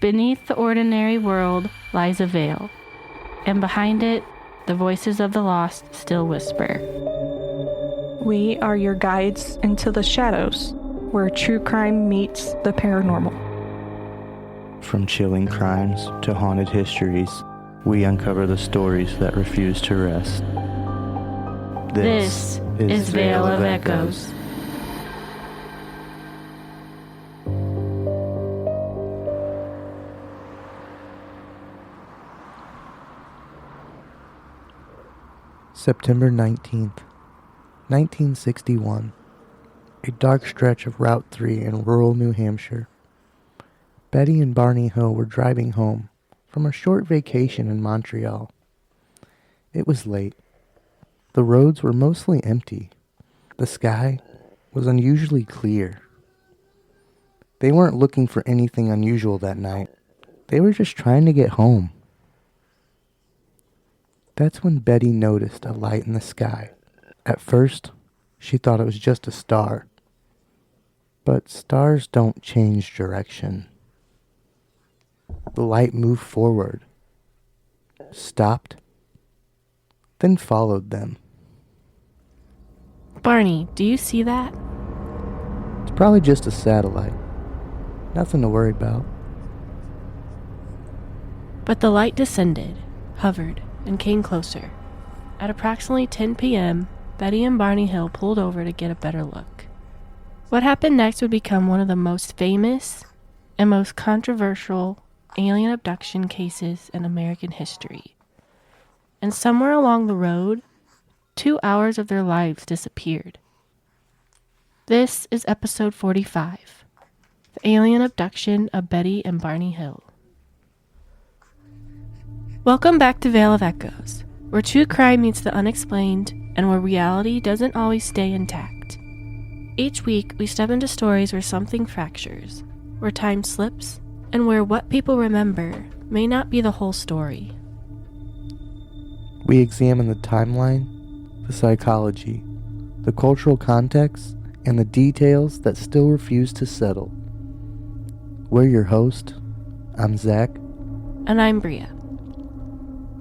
Beneath the ordinary world lies a veil, and behind it, the voices of the lost still whisper. We are your guides into the shadows, where true crime meets the paranormal. From chilling crimes to haunted histories, we uncover the stories that refuse to rest. This is Veil of Echoes. September 19th, 1961. A dark stretch of Route 3 in rural New Hampshire. Betty and Barney Hill were driving home from a short vacation in Montreal. It was late. The roads were mostly empty. The sky was unusually clear. They weren't looking for anything unusual that night. They were just trying to get home. That's when Betty noticed a light in the sky. At first, she thought it was just a star. But stars don't change direction. The light moved forward, stopped, then followed them. Barney, do you see that? It's probably just a satellite. Nothing to worry about. But the light descended, hovered, and came closer. At approximately 10 p.m., Betty and Barney Hill pulled over to get a better look. What happened next would become one of the most famous and most controversial alien abduction cases in American history. And somewhere along the road, 2 hours of their lives disappeared. This is episode 45, The Alien Abduction of Betty and Barney Hill. Welcome back to Veil of Echoes, where true crime meets the unexplained and where reality doesn't always stay intact. Each week, we step into stories where something fractures, where time slips, and where what people remember may not be the whole story. We examine the timeline, the psychology, the cultural context, and the details that still refuse to settle. We're your host. I'm Zach. And I'm Bria.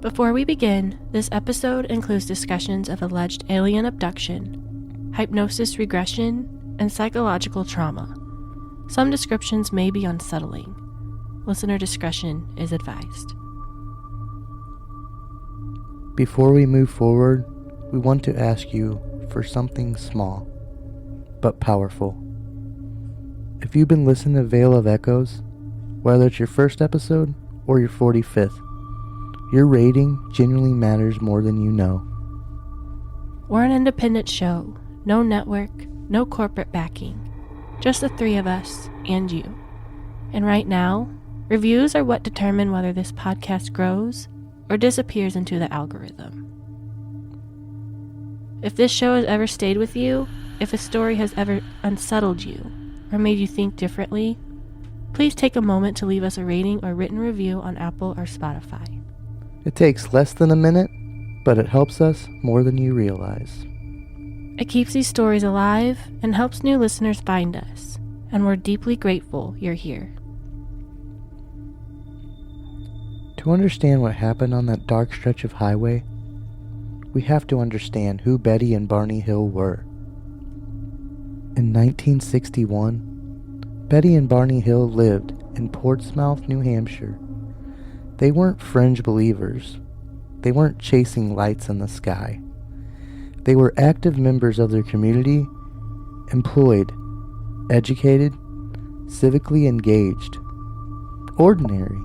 Before we begin, this episode includes discussions of alleged alien abduction, hypnosis regression, and psychological trauma. Some descriptions may be unsettling. Listener discretion is advised. Before we move forward, we want to ask you for something small, but powerful. If you've been listening to Veil of Echoes, whether it's your first episode or your 45th, your rating genuinely matters more than you know. We're an independent show, no network, no corporate backing, just the three of us and you. And right now, reviews are what determine whether this podcast grows or disappears into the algorithm. If this show has ever stayed with you, if a story has ever unsettled you or made you think differently, please take a moment to leave us a rating or written review on Apple or Spotify. It takes less than a minute, but it helps us more than you realize. It keeps these stories alive and helps new listeners find us, and we're deeply grateful you're here. To understand what happened on that dark stretch of highway, we have to understand who Betty and Barney Hill were. In 1961, Betty and Barney Hill lived in Portsmouth, New Hampshire. They weren't fringe believers. They weren't chasing lights in the sky. They were active members of their community, employed, educated, civically engaged, ordinary.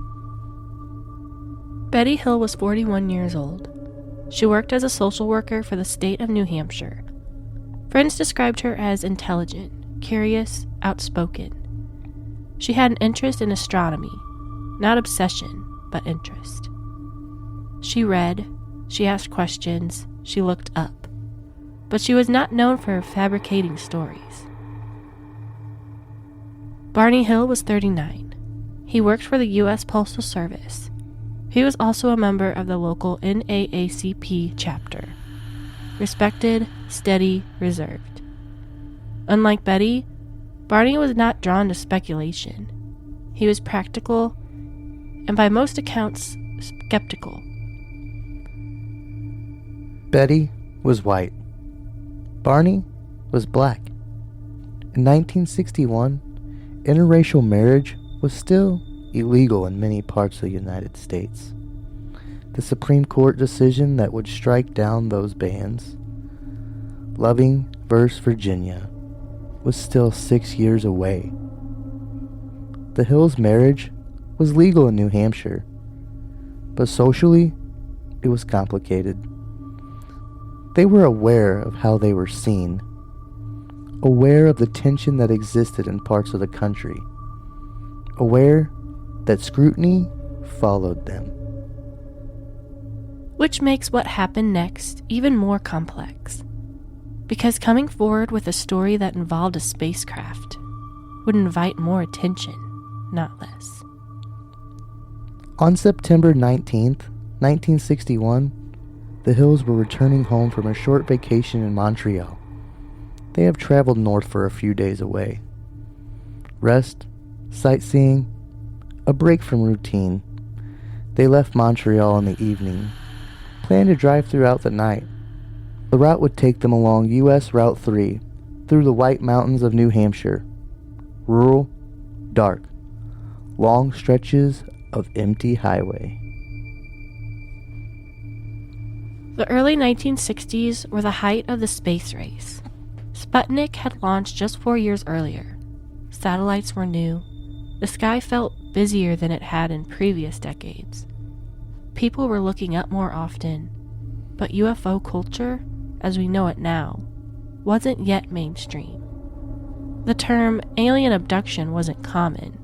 Betty Hill was 41 years old. She worked as a social worker for the state of New Hampshire. Friends described her as intelligent, curious, outspoken. She had an interest in astronomy, not obsession, but interest. She read, she asked questions, she looked up, but she was not known for fabricating stories. Barney Hill was 39. He worked for the U.S. Postal Service. He was also a member of the local NAACP chapter. Respected, steady, reserved. Unlike Betty, Barney was not drawn to speculation. He was practical, and by most accounts, skeptical. Betty was white. Barney was black. In 1961, interracial marriage was still illegal in many parts of the United States. The Supreme Court decision that would strike down those bans, Loving v. Virginia, was still 6 years away. The Hills' marriage was legal in New Hampshire, but socially, it was complicated. They were aware of how they were seen, aware of the tension that existed in parts of the country, aware that scrutiny followed them. Which makes what happened next even more complex, because coming forward with a story that involved a spacecraft would invite more attention, not less. On September 19th, 1961, the Hills were returning home from a short vacation in Montreal. They have traveled north for a few days away. Rest, sightseeing, a break from routine. They left Montreal in the evening, planned to drive throughout the night. The route would take them along U.S. Route 3 through the White Mountains of New Hampshire. Rural, dark, long stretches of empty highway. The early 1960s were the height of the space race. Sputnik had launched just 4 years earlier. Satellites were new. The sky felt busier than it had in previous decades. People were looking up more often, but UFO culture, as we know it now, wasn't yet mainstream. The term alien abduction wasn't common,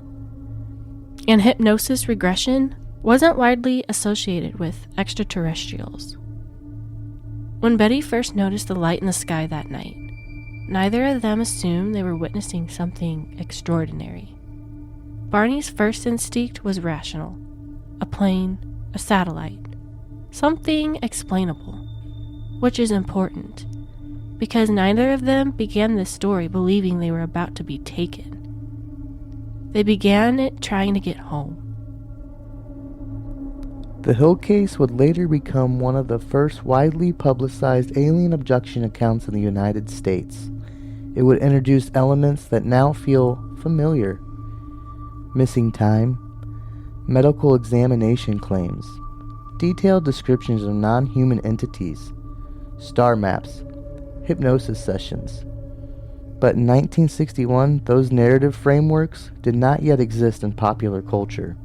and hypnosis regression wasn't widely associated with extraterrestrials. When Betty first noticed the light in the sky that night, neither of them assumed they were witnessing something extraordinary. Barney's first instinct was rational. A plane, a satellite, something explainable, which is important, because neither of them began this story believing they were about to be taken. They began it trying to get home. The Hill case would later become one of the first widely publicized alien abduction accounts in the United States. It would introduce elements that now feel familiar. Missing time, medical examination claims, detailed descriptions of non-human entities, star maps, hypnosis sessions. But in 1961, those narrative frameworks did not yet exist in popular culture,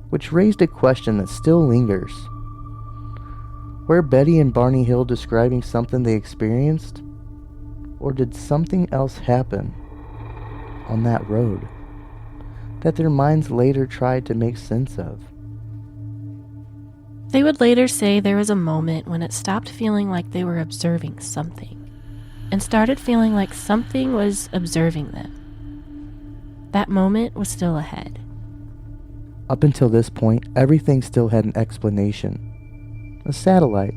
which raised a question that still lingers. Were Betty and Barney Hill describing something they experienced? Or did something else happen on that road that their minds later tried to make sense of? They would later say there was a moment when it stopped feeling like they were observing something and started feeling like something was observing them. That moment was still ahead. Up until this point, everything still had an explanation. A satellite,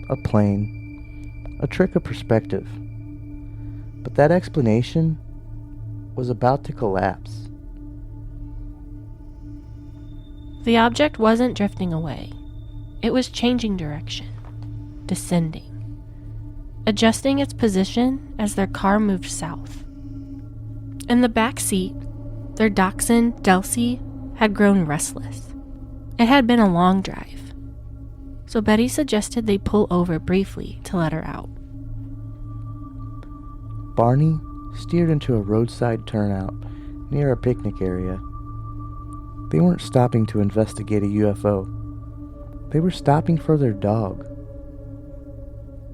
a plane, a trick of perspective. But that explanation was about to collapse. The object wasn't drifting away. It was changing direction, descending, adjusting its position as their car moved south. In the back seat, their dachshund, Delcy, had grown restless. It had been a long drive, so Betty suggested they pull over briefly to let her out. Barney steered into a roadside turnout near a picnic area. They weren't stopping to investigate a UFO. They were stopping for their dog.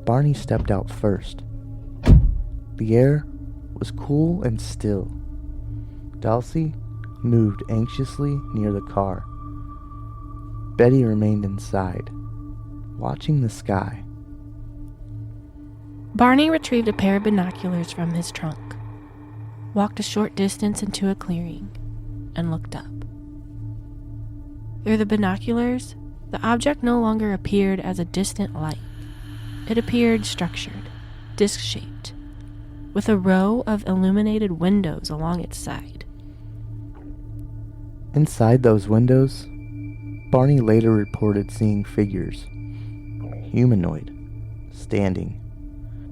Barney stepped out first. The air was cool and still. Dulcie moved anxiously near the car. Betty remained inside, watching the sky. Barney retrieved a pair of binoculars from his trunk, walked a short distance into a clearing, and looked up. Through the binoculars, the object no longer appeared as a distant light. It appeared structured, disc-shaped, with a row of illuminated windows along its side. Inside those windows, Barney later reported seeing figures, humanoid, standing,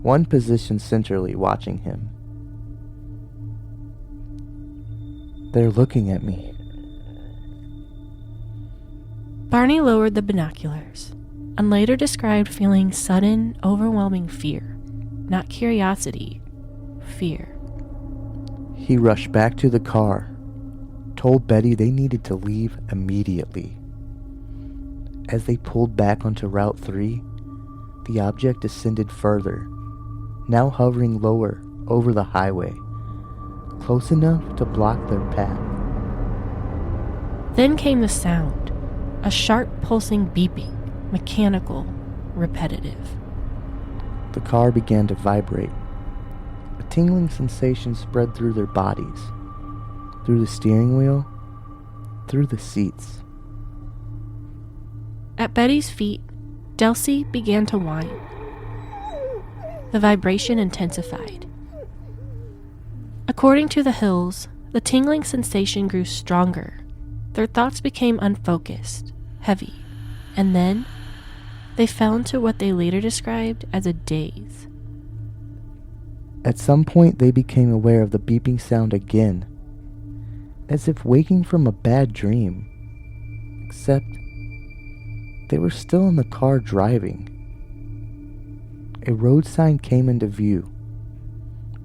one positioned centrally watching him. "They're looking at me." Barney lowered the binoculars and later described feeling sudden, overwhelming fear. Not curiosity, fear. He rushed back to the car, told Betty they needed to leave immediately. As they pulled back onto Route 3, the object descended further, now hovering lower over the highway, close enough to block their path. Then came the sound, a sharp pulsing beeping, mechanical, repetitive. The car began to vibrate. A tingling sensation spread through their bodies, through the steering wheel, through the seats. At Betty's feet, Delcy began to whine. The vibration intensified. According to the Hills, the tingling sensation grew stronger. Their thoughts became unfocused, heavy, and then they fell into what they later described as a daze. At some point, they became aware of the beeping sound again, as if waking from a bad dream, except they were still in the car driving. A road sign came into view.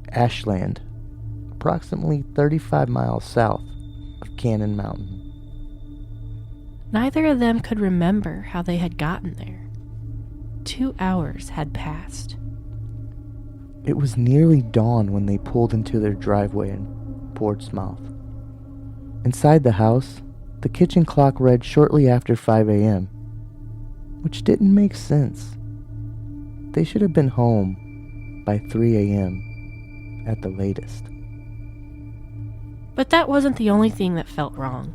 Ashland, approximately 35 miles south of Cannon Mountain. Neither of them could remember how they had gotten there. 2 hours had passed. It was nearly dawn when they pulled into their driveway in Portsmouth. Inside the house, the kitchen clock read shortly after 5 a.m., which didn't make sense. They should have been home by 3 a.m. at the latest. But that wasn't the only thing that felt wrong.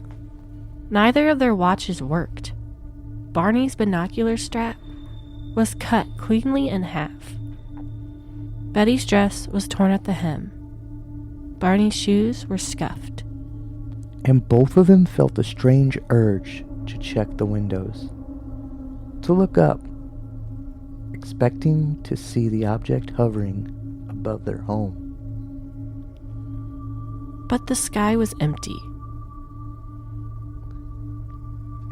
Neither of their watches worked. Barney's binocular strap was cut cleanly in half. Betty's dress was torn at the hem. Barney's shoes were scuffed. And both of them felt a strange urge to check the windows, to look up, expecting to see the object hovering above their home. But the sky was empty.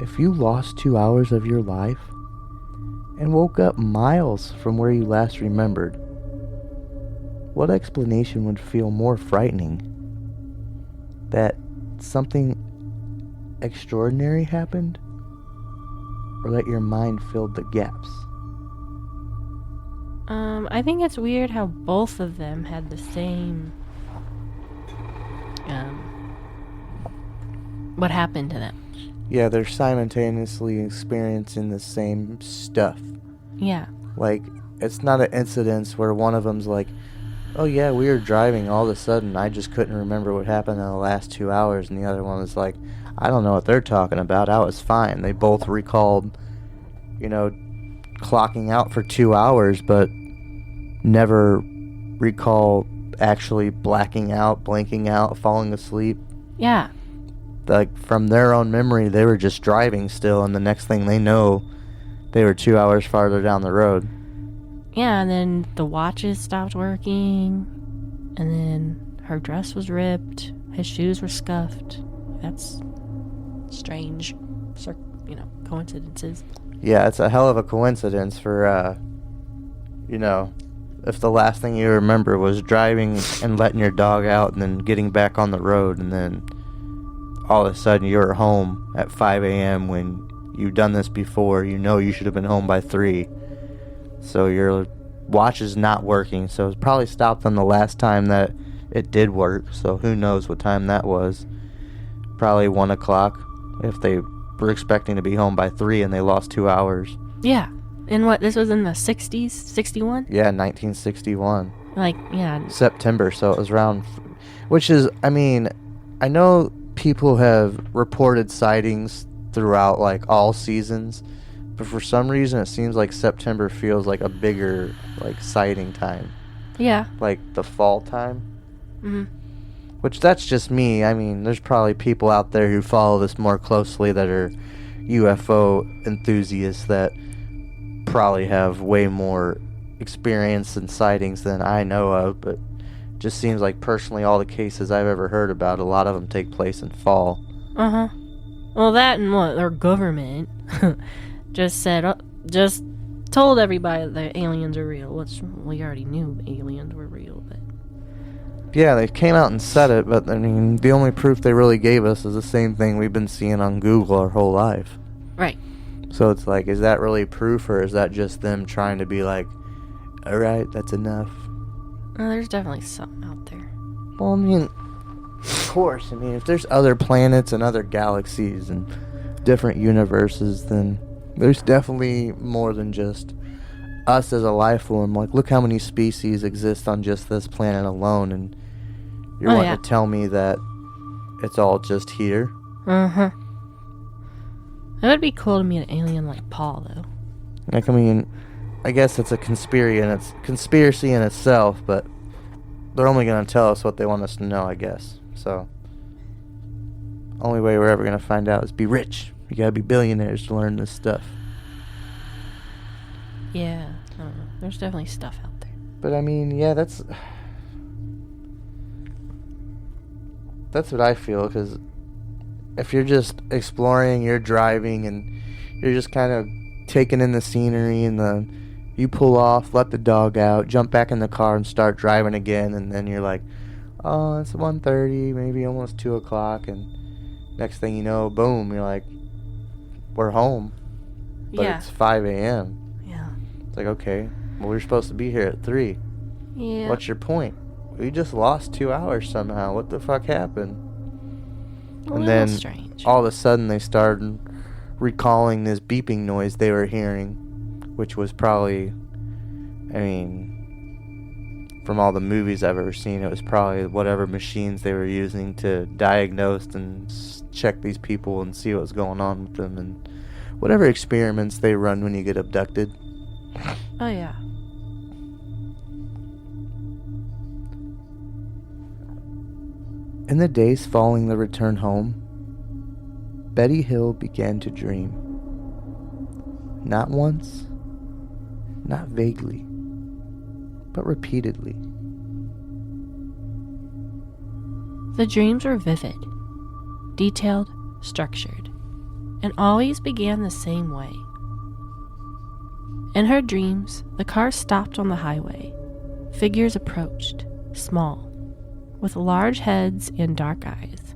If you lost 2 hours of your life and woke up miles from where you last remembered, what explanation would feel more frightening? That something extraordinary happened? Or that your mind filled the gaps? I think it's weird how both of them had the same, what happened to them. Yeah, they're simultaneously experiencing the same stuff. Yeah. Like, it's not an incidence where one of them's like, "Oh yeah, we were driving, all of a sudden I just couldn't remember what happened in the last 2 hours," and the other one was like, "I don't know what they're talking about, I was fine." They both recalled, clocking out for 2 hours, but never recall actually blacking out, blanking out, falling asleep. Yeah. Like, from their own memory, they were just driving still, and the next thing they know, they were 2 hours farther down the road. Yeah, and then the watches stopped working, and then her dress was ripped, his shoes were scuffed. That's strange, coincidences. Yeah, it's a hell of a coincidence for, if the last thing you remember was driving and letting your dog out and then getting back on the road, and then all of a sudden you're home at 5 a.m. when you've done this before. You should have been home by 3. So your watch is not working. So it's probably stopped on the last time that it did work. So who knows what time that was. Probably 1 o'clock if they were expecting to be home by 3 and they lost 2 hours. Yeah. And this was in the 60s? 61? Yeah, 1961. Yeah. September, so it was around... Which is, I know people have reported sightings throughout, all seasons, but for some reason it seems like September feels like a bigger, sighting time. Yeah. Like the fall time. Mm-hmm. Which, that's just me. I mean, there's probably people out there who follow this more closely that are UFO enthusiasts that probably have way more experience and sightings than I know of, but it just seems like personally all the cases I've ever heard about, a lot of them take place in fall. Uh-huh. Well, that and what? Our government just told everybody that aliens are real, which we already knew aliens were real, but... Yeah, they came out and said it, but I mean, the only proof they really gave us is the same thing we've been seeing on Google our whole life. Right. So it's like, is that really proof, or is that just them trying to be like, alright, that's enough? There's definitely something out there. Well, I mean, of course. I mean, if there's other planets and other galaxies and different universes, then there's definitely more than just us as a life form. Like, look how many species exist on just this planet alone, and you're wanting to tell me that it's all just here? Uh-huh. It would be cool to meet an alien like Paul, though. Like, I mean, I guess it's a conspiracy in itself, but they're only going to tell us what they want us to know, I guess. So, only way we're ever going to find out is be rich. You got to be billionaires to learn this stuff. Yeah, I don't know. There's definitely stuff out there. But I mean, yeah, that's what I feel, because if you're just exploring, you're driving, and you're just kind of taking in the scenery, and then you pull off, let the dog out, jump back in the car and start driving again, and then you're like, oh, it's 1:30, maybe almost 2 o'clock, and next thing you know, boom, you're like, we're home. But it's 5 a.m. Yeah. It's like, okay, well, we're supposed to be here at 3. Yeah. What's your point? We just lost 2 hours somehow. What the fuck happened? And then strange. all of a sudden they started recalling this beeping noise they were hearing, which was probably, I mean, from all the movies I've ever seen, it was probably whatever machines they were using to diagnose and check these people and see what's going on with them, and whatever experiments they run when you get abducted. Oh, yeah. In the days following the return home, Betty Hill began to dream. Not once, not vaguely, but repeatedly. The dreams were vivid, detailed, structured, and always began the same way. In her dreams, the car stopped on the highway. Figures approached, small, with large heads and dark eyes.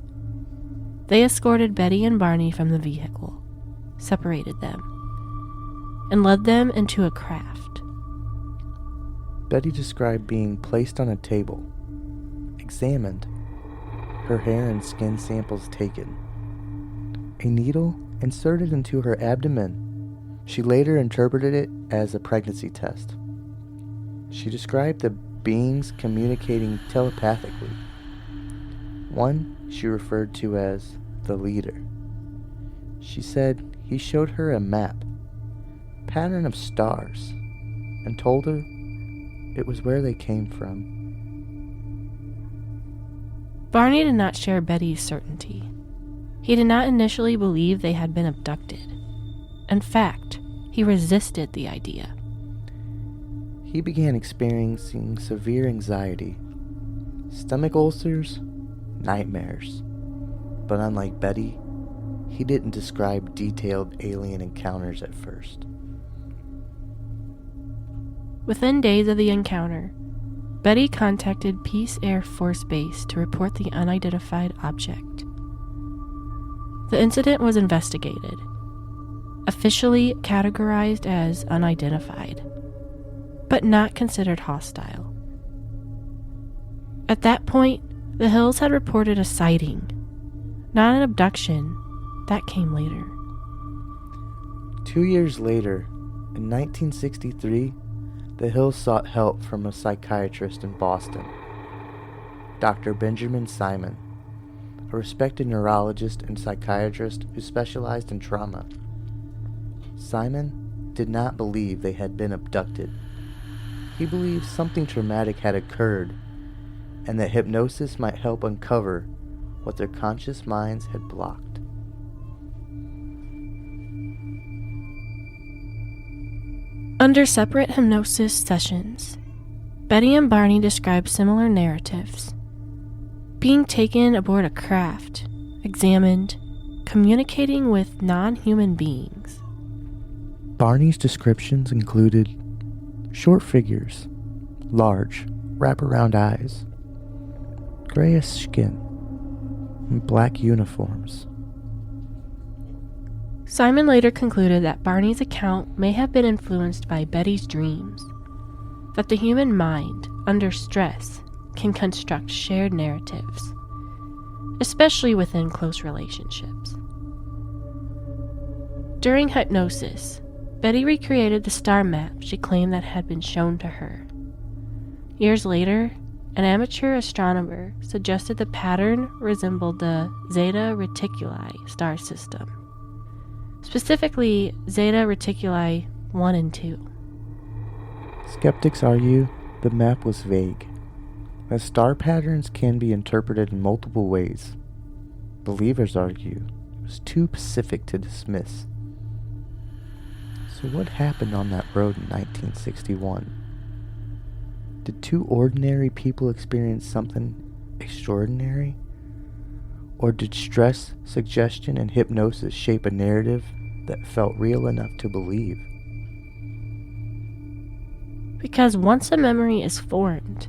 They escorted Betty and Barney from the vehicle, separated them, and led them into a craft. Betty described being placed on a table, examined, her hair and skin samples taken, a needle inserted into her abdomen. She later interpreted it as a pregnancy test. She described the beings communicating telepathically. One she referred to as the leader. She said he showed her a map, pattern of stars, and told her it was where they came from. Barney did not share Betty's certainty. He did not initially believe they had been abducted. In fact, he resisted the idea. He began experiencing severe anxiety, stomach ulcers, nightmares. But unlike Betty, he didn't describe detailed alien encounters at first. Within days of the encounter, Betty contacted Peace Air Force Base to report the unidentified object. The incident was investigated, officially categorized as unidentified, but not considered hostile. At that point, the Hills had reported a sighting, not an abduction. That came later. 2 years later, in 1963, the Hills sought help from a psychiatrist in Boston, Dr. Benjamin Simon, a respected neurologist and psychiatrist who specialized in trauma. Simon did not believe they had been abducted. He believed something traumatic had occurred, and that hypnosis might help uncover what their conscious minds had blocked. Under separate hypnosis sessions, Betty and Barney described similar narratives. Being taken aboard a craft, examined, communicating with non-human beings. Barney's descriptions included short figures, large, wraparound eyes, grayish skin, and black uniforms. Simon later concluded that Barney's account may have been influenced by Betty's dreams, that the human mind, under stress, can construct shared narratives, especially within close relationships. During hypnosis, Betty recreated the star map she claimed that had been shown to her. Years later, an amateur astronomer suggested the pattern resembled the Zeta Reticuli star system, specifically Zeta Reticuli 1 and 2. Skeptics argue the map was vague, as star patterns can be interpreted in multiple ways. Believers argue it was too specific to dismiss. So what happened on that road in 1961? Did two ordinary people experience something extraordinary? Or did stress, suggestion, and hypnosis shape a narrative that felt real enough to believe? Because once a memory is formed,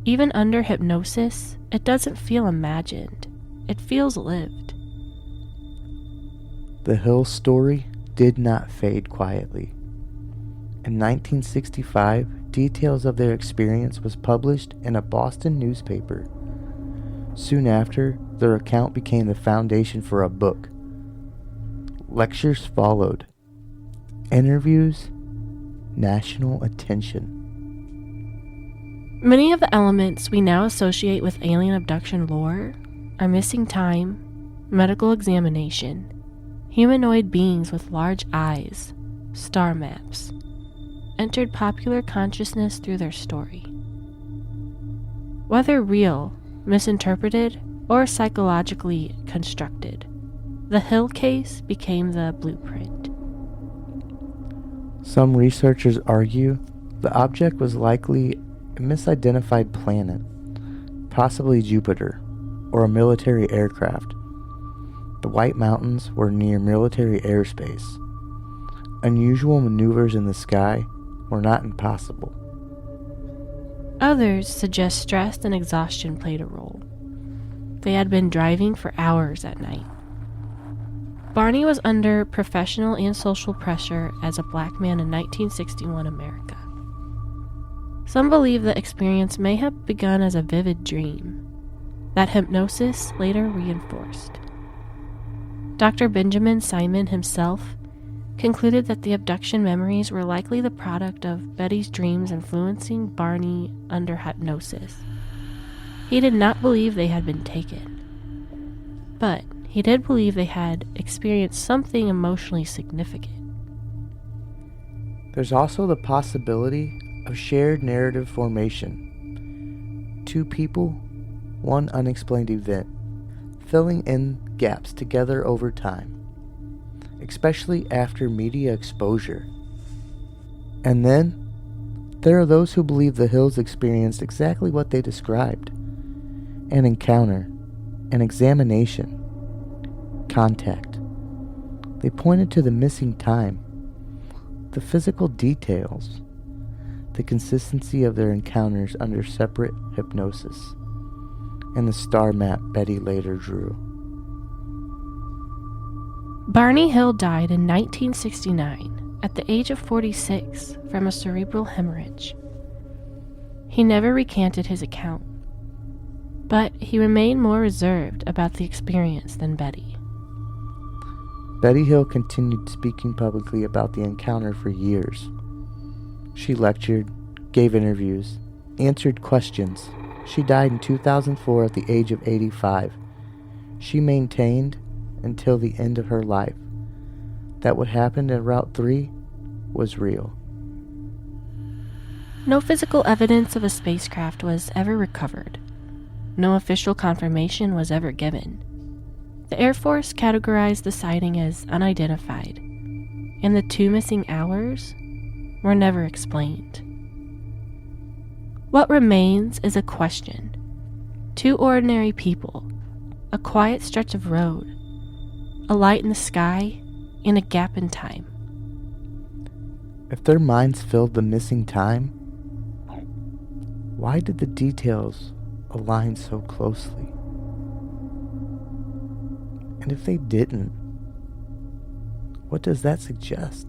even under hypnosis, it doesn't feel imagined. It feels lived. The Hill story did not fade quietly. In 1965, details of their experience was published in a Boston newspaper. Soon after, their account became the foundation for a book. Lectures followed. Interviews, national attention. Many of the elements we now associate with alien abduction lore are missing time, medical examination, humanoid beings with large eyes, star maps, entered popular consciousness through their story. Whether real, misinterpreted, or psychologically constructed, the Hill case became the blueprint. Some researchers argue the object was likely a misidentified planet, possibly Jupiter, or a military aircraft. The White Mountains were near military airspace. Unusual maneuvers in the sky were not impossible. Others suggest stress and exhaustion played a role. They had been driving for hours at night. Barney was under professional and social pressure as a black man in 1961 America. Some believe the experience may have begun as a vivid dream, that hypnosis later reinforced. Dr. Benjamin Simon himself concluded that the abduction memories were likely the product of Betty's dreams influencing Barney under hypnosis. He did not believe they had been taken, but he did believe they had experienced something emotionally significant. There's also the possibility of shared narrative formation. Two people, one unexplained event, filling in gaps together over time, especially after media exposure. And then, there are those who believe the Hills experienced exactly what they described: an encounter, an examination, contact. They pointed to the missing time, the physical details, the consistency of their encounters under separate hypnosis, and the star map Betty later drew. Barney Hill died in 1969 at the age of 46 from a cerebral hemorrhage. He never recanted his account, but he remained more reserved about the experience than Betty. Betty Hill continued speaking publicly about the encounter for years. She lectured, gave interviews, answered questions. She died in 2004 at the age of 85. She maintained, until the end of her life, that what happened at Route 3 was real. No physical evidence of a spacecraft was ever recovered, no official confirmation was ever given. The Air Force categorized the sighting as unidentified, and the 2 missing hours were never explained. What remains is a question. 2 ordinary people, a quiet stretch of road, a light in the sky, and a gap in time. If their minds filled the missing time, why did the details align so closely? And if they didn't, what does that suggest?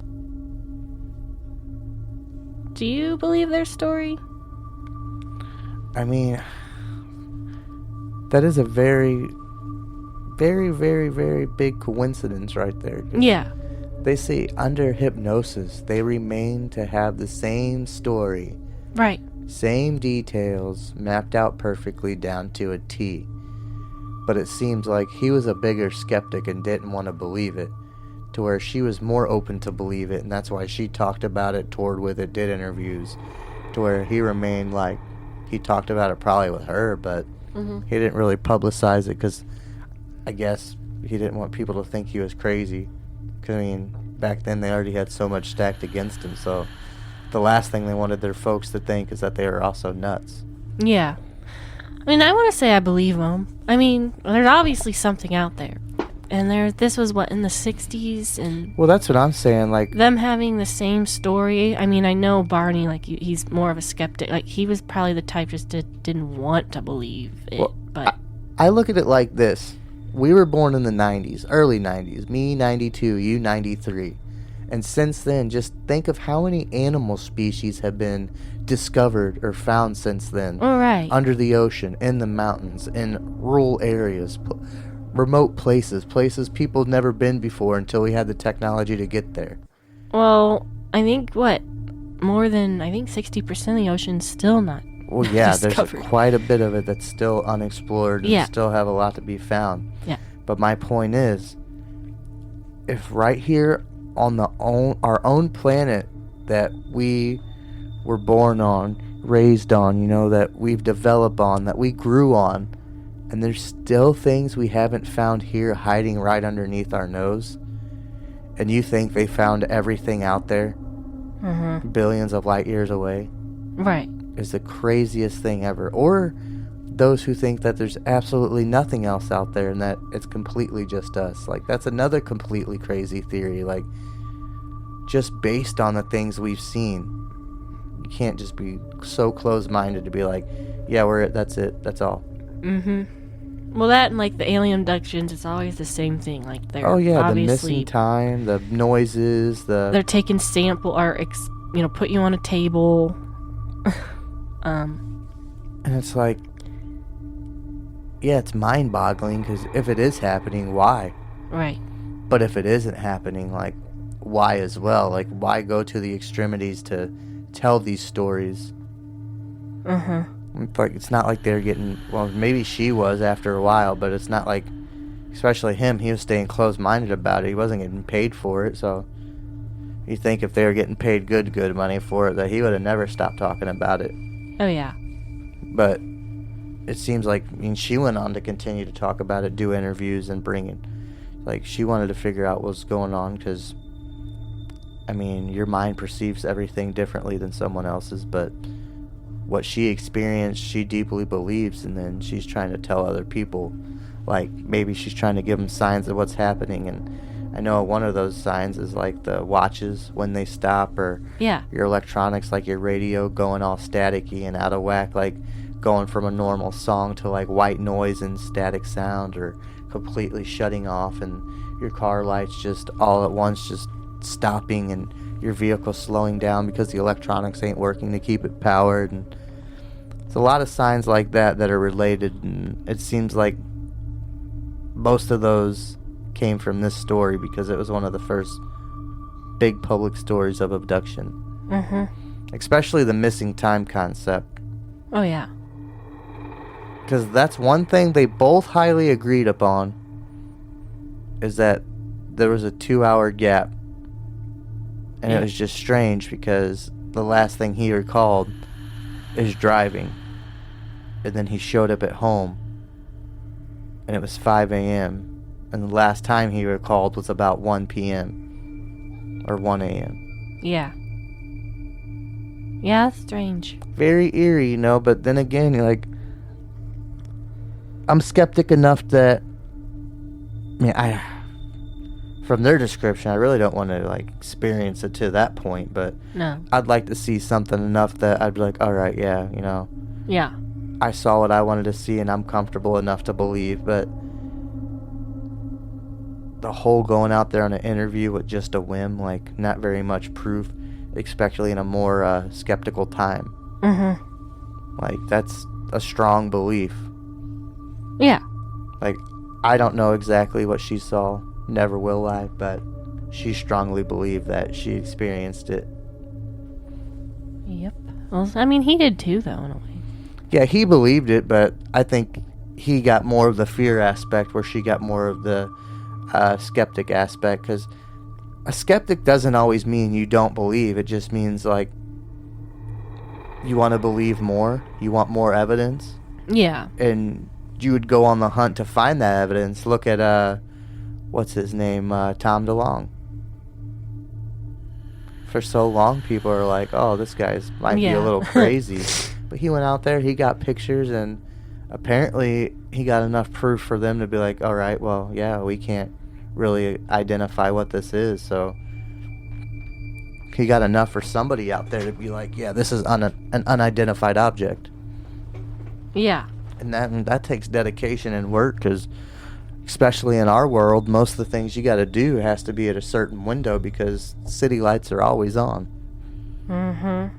Do you believe their story? I mean, that is a very, very, very, very big coincidence right there. Yeah. They say under hypnosis, they remain to have the same story. Right. Same details, mapped out perfectly down to a T. But it seems like he was a bigger skeptic and didn't want to believe it, to where she was more open to believe it, and that's why she talked about it, toured with it, did interviews, to where he remained like, he talked about it probably with her, but he didn't really publicize it because I guess he didn't want people to think he was crazy. Because, I mean, back then they already had so much stacked against him, so the last thing they wanted their folks to think is that they were also nuts. Yeah. I mean, I want to say I believe them. I mean, there's obviously something out there. And this was, what, in the 60s? And Well, that's what I'm saying, like... them having the same story. I mean, I know Barney, like, he's more of a skeptic. Like, he was probably the type just didn't want to believe it, Well, but... I look at it like this. We were born in the 90s, early 90s. Me, 92, you, 93. And since then, just think of how many animal species have been discovered or found since then. All right. Under the ocean, in the mountains, in rural areas, remote places people never been before until we had the technology to get there. Well, I think, more than, 60% of the ocean's still not Well, yeah, discovered. There's quite a bit of it that's still unexplored and still have a lot to be found. Yeah. But my point is, if right here on our own planet that we were born on, raised on, that we've developed on, that we grew on, and there's still things we haven't found here hiding right underneath our nose, and you think they found everything out there, billions of light years away, Right. is the craziest thing ever. Or those who think that there's absolutely nothing else out there and that it's completely just us. Like, that's another completely crazy theory. Like, just based on the things we've seen, you can't just be so closed-minded to be like, yeah, that's it, that's all. Well, that and, like, the alien abductions, it's always the same thing. Like, they're the obviously... missing time, the noises, They're taking sample, or, put you on a table. And it's like, yeah, it's mind-boggling, because if it is happening, why? Right. But if it isn't happening, like, why as well? Like, why go to the extremities to tell these stories? It's like, it's not like they're getting, well, maybe she was after a while, but it's not like, especially him, he was staying closed-minded about it. He wasn't getting paid for it, so you think if they were getting paid good money for it, that he would have never stopped talking about it. Oh, yeah. But it seems like, she went on to continue to talk about it, do interviews, and bring it. Like, she wanted to figure out what's going on, because, your mind perceives everything differently than someone else's, but what she experienced, she deeply believes, and then she's trying to tell other people. Like, maybe she's trying to give them signs of what's happening, and I know one of those signs is, like, the watches when they stop, or your electronics, like your radio going all staticky and out of whack, like going from a normal song to, like, white noise and static sound, or completely shutting off, and your car lights just all at once just stopping, and your vehicle slowing down because the electronics ain't working to keep it powered. And it's a lot of signs like that are related, and it seems like most of those came from this story because it was one of the first big public stories of abduction. Especially the missing time concept. Oh, yeah. Because that's one thing they both highly agreed upon, is that there was a 2-hour gap. And it was just strange because the last thing he recalled is driving. And then he showed up at home and it was 5 a.m. And the last time he recalled was about 1 p.m. or 1 a.m. Yeah. Yeah, that's strange. Very eerie, but then again, like, I'm skeptic enough that, from their description, I really don't want to, like, experience it to that point, but No. I'd like to see something enough that I'd be like, all right, yeah, Yeah. I saw what I wanted to see and I'm comfortable enough to believe, but the whole going out there on an interview with just a whim, like, not very much proof, especially in a more skeptical time. Mm-hmm. Like, that's a strong belief. Yeah. Like, I don't know exactly what she saw, never will I, but she strongly believed that she experienced it. Yep. Well, I mean, he did too, though, in a way. Yeah, he believed it, but I think he got more of the fear aspect where she got more of the skeptic aspect, because a skeptic doesn't always mean you don't believe. It just means, like, you want to believe more, you want more evidence. Yeah. And you would go on the hunt to find that evidence. Look at, what's his name, Tom DeLonge. For so long, people are like, oh, this guy's might be a little crazy. But he went out there, he got pictures, and apparently he got enough proof for them to be like, all right, well, yeah, we can't really identify what this is. So he got enough for somebody out there to be like, yeah, this is an unidentified object. Yeah. And that takes dedication and work, because especially in our world, most of the things you got to do has to be at a certain window because city lights are always on. Mm-hmm.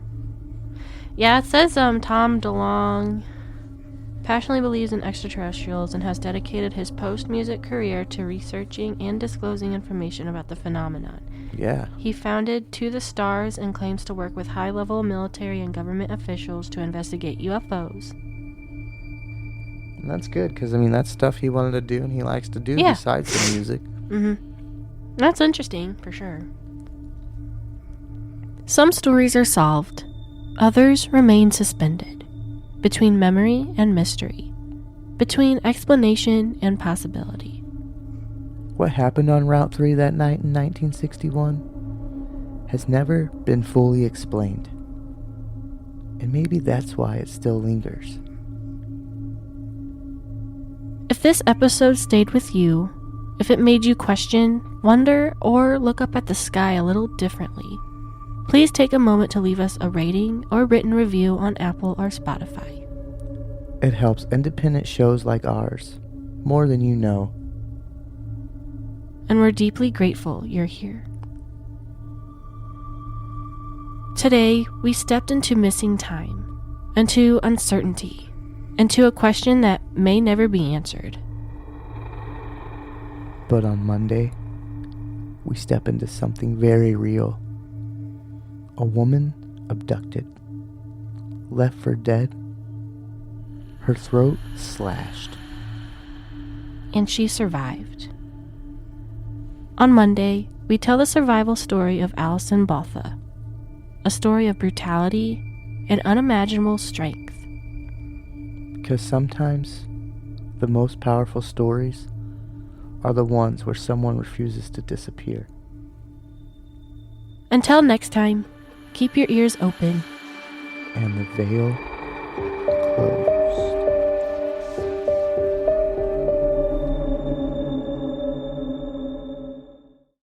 Yeah, it says Tom DeLonge passionately believes in extraterrestrials and has dedicated his post-music career to researching and disclosing information about the phenomenon. Yeah. He founded To the Stars and claims to work with high-level military and government officials to investigate UFOs. And that's good, because, that's stuff he wanted to do and he likes to do besides the music. Mm-hmm. That's interesting, for sure. Some stories are solved. Others remain suspended, between memory and mystery, between explanation and possibility. What happened on Route 3 that night in 1961 has never been fully explained. And maybe that's why it still lingers. If this episode stayed with you, if it made you question, wonder, or look up at the sky a little differently, please take a moment to leave us a rating or written review on Apple or Spotify. It helps independent shows like ours more than you know. And we're deeply grateful you're here. Today, we stepped into missing time, into uncertainty, into a question that may never be answered. But on Monday, we step into something very real. A woman abducted, left for dead, her throat slashed. And she survived. On Monday, we tell the survival story of Allison Baltha, a story of brutality and unimaginable strength. Because sometimes the most powerful stories are the ones where someone refuses to disappear. Until next time, keep your ears open And the veil closed.